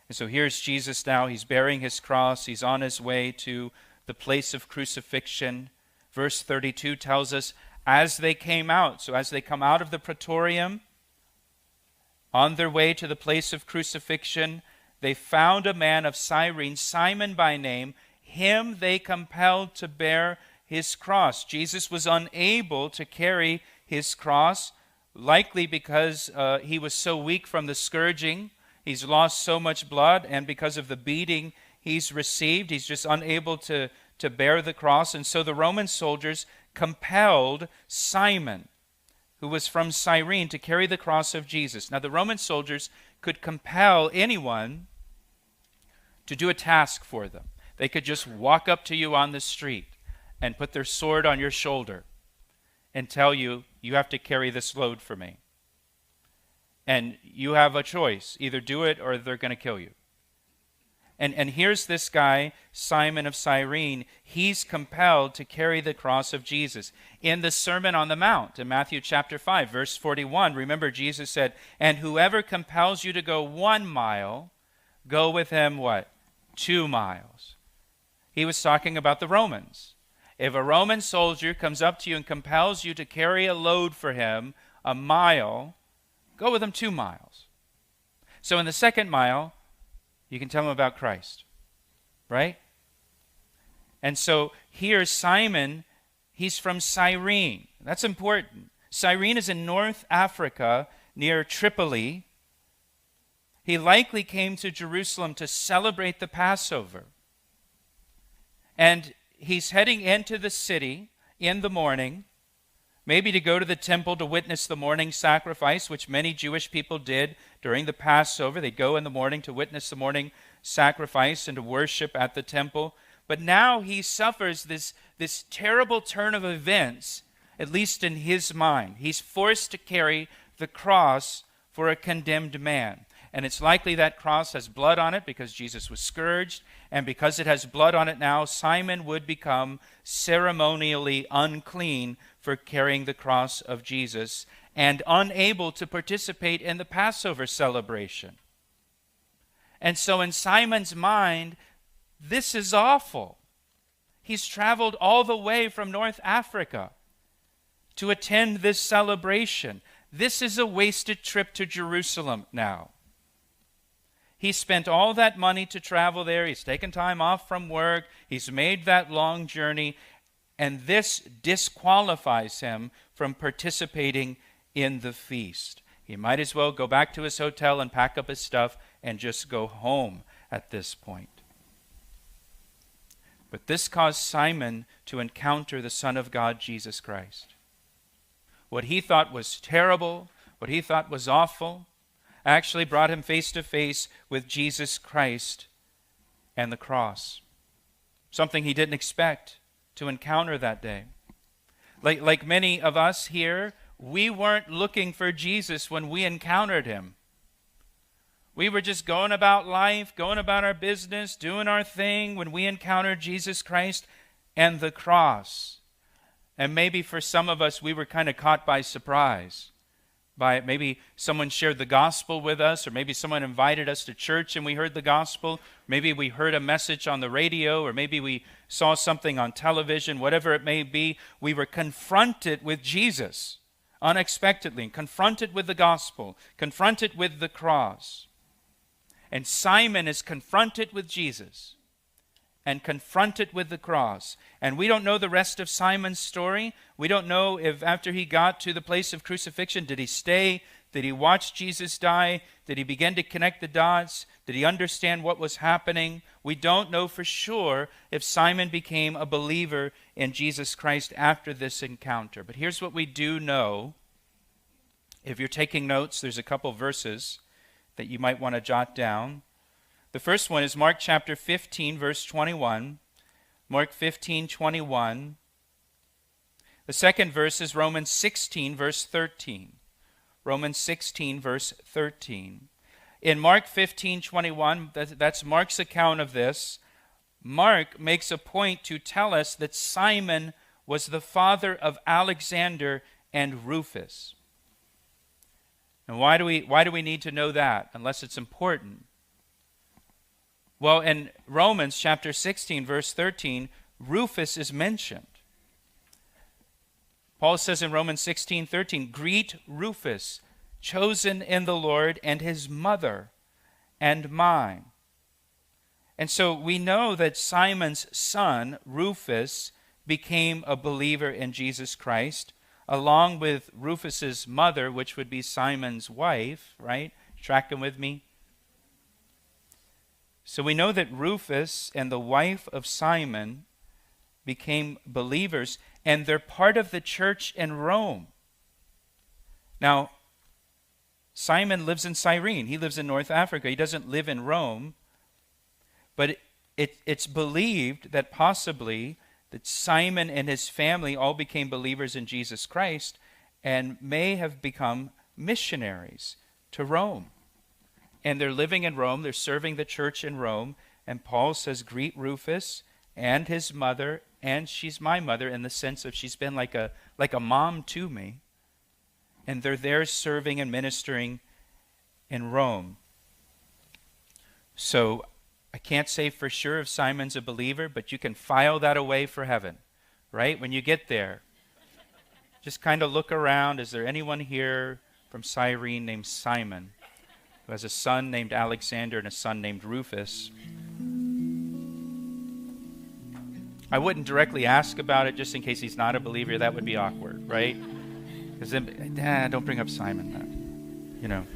And so here's Jesus now. He's bearing his cross. He's on his way to the place of crucifixion. Verse 32 tells us, as they came out, so as they come out of the praetorium, on their way to the place of crucifixion, they found a man of Cyrene, Simon by name. Him they compelled to bear his cross. Jesus was unable to carry his cross, likely because he was so weak from the scourging. He's lost so much blood, and because of the beating he's received, he's just unable to bear the cross. And so the Roman soldiers compelled Simon, who was from Cyrene, to carry the cross of Jesus. Now, the Roman soldiers could compel anyone to do a task for them. They could just walk up to you on the street and put their sword on your shoulder and tell you, you have to carry this load for me. And you have a choice. Either do it or they're going to kill you. And here's this guy, Simon of Cyrene. He's compelled to carry the cross of Jesus. In the Sermon on the Mount, in Matthew chapter 5, verse 41, remember Jesus said, and whoever compels you to go 1 mile, go with him, what? 2 miles. He was talking about the Romans. If a Roman soldier comes up to you and compels you to carry a load for him 1 mile, go with him 2 miles. So in the 2nd mile, you can tell him about Christ, right? And so here's Simon. He's from Cyrene. That's important. Cyrene is in North Africa near Tripoli. He likely came to Jerusalem to celebrate the Passover. And he's heading into the city in the morning, maybe to go to the temple to witness the morning sacrifice, which many Jewish people did during the Passover. They'd go in the morning to witness the morning sacrifice and to worship at the temple. But now he suffers this terrible turn of events, at least in his mind. He's forced to carry the cross for a condemned man. And it's likely that cross has blood on it because Jesus was scourged. And because it has blood on it now, Simon would become ceremonially unclean for carrying the cross of Jesus and unable to participate in the Passover celebration. And so in Simon's mind, this is awful. He's traveled all the way from North Africa to attend this celebration. This is a wasted trip to Jerusalem now. He spent all that money to travel there. He's taken time off from work. He's made that long journey. And this disqualifies him from participating in the feast. He might as well go back to his hotel and pack up his stuff and just go home at this point. But this caused Simon to encounter the Son of God, Jesus Christ. What he thought was terrible, what he thought was awful, actually brought him face to face with Jesus Christ and the cross. Something he didn't expect to encounter that day. Like many of us here, we weren't looking for Jesus when we encountered him. We were just going about life, going about our business, doing our thing when we encountered Jesus Christ and the cross. And maybe for some of us, we were kind of caught by surprise. By maybe someone shared the gospel with us, or maybe someone invited us to church and we heard the gospel. Maybe we heard a message on the radio, or maybe we saw something on television, whatever it may be. We were confronted with Jesus unexpectedly, confronted with the gospel, confronted with the cross. And Simon is confronted with Jesus and confronted with the cross. And we don't know the rest of Simon's story. We don't know if after he got to the place of crucifixion, did he stay? Did he watch Jesus die? Did he begin to connect the dots? Did he understand what was happening? We don't know for sure if Simon became a believer in Jesus Christ after this encounter. But here's what we do know. If you're taking notes, there's a couple verses that you might want to jot down. The first one is Mark chapter 15, verse 21. Mark 15, 21. The second verse is Romans 16, verse 13. Romans 16, verse 13. In Mark 15, 21, that's Mark's account of this. Mark makes a point to tell us that Simon was the father of Alexander and Rufus. And why do we need to know that, unless it's important? Well, in Romans chapter 16, verse 13, Rufus is mentioned. Paul says in Romans 16:13, greet Rufus, chosen in the Lord, and his mother, and mine. And so we know that Simon's son, Rufus, became a believer in Jesus Christ, along with Rufus's mother, which would be Simon's wife, right? Tracking with me? So we know that Rufus and the wife of Simon became believers, and they're part of the church in Rome. Now, Simon lives in Cyrene. He lives in North Africa. He doesn't live in Rome. But it's believed that possibly that Simon and his family all became believers in Jesus Christ and may have become missionaries to Rome. And they're living in Rome. They're serving the church in Rome. And Paul says, greet Rufus and his mother, and she's my mother in the sense of she's been like a mom to me. And they're there serving and ministering in Rome. So I can't say for sure if Simon's a believer, but you can file that away for heaven, right? When you get there, just kind of look around. Is there anyone here from Cyrene named Simon who has a son named Alexander and a son named Rufus? I wouldn't directly ask about it just in case he's not a believer. That would be awkward, right? Because then, don't bring up Simon, you know.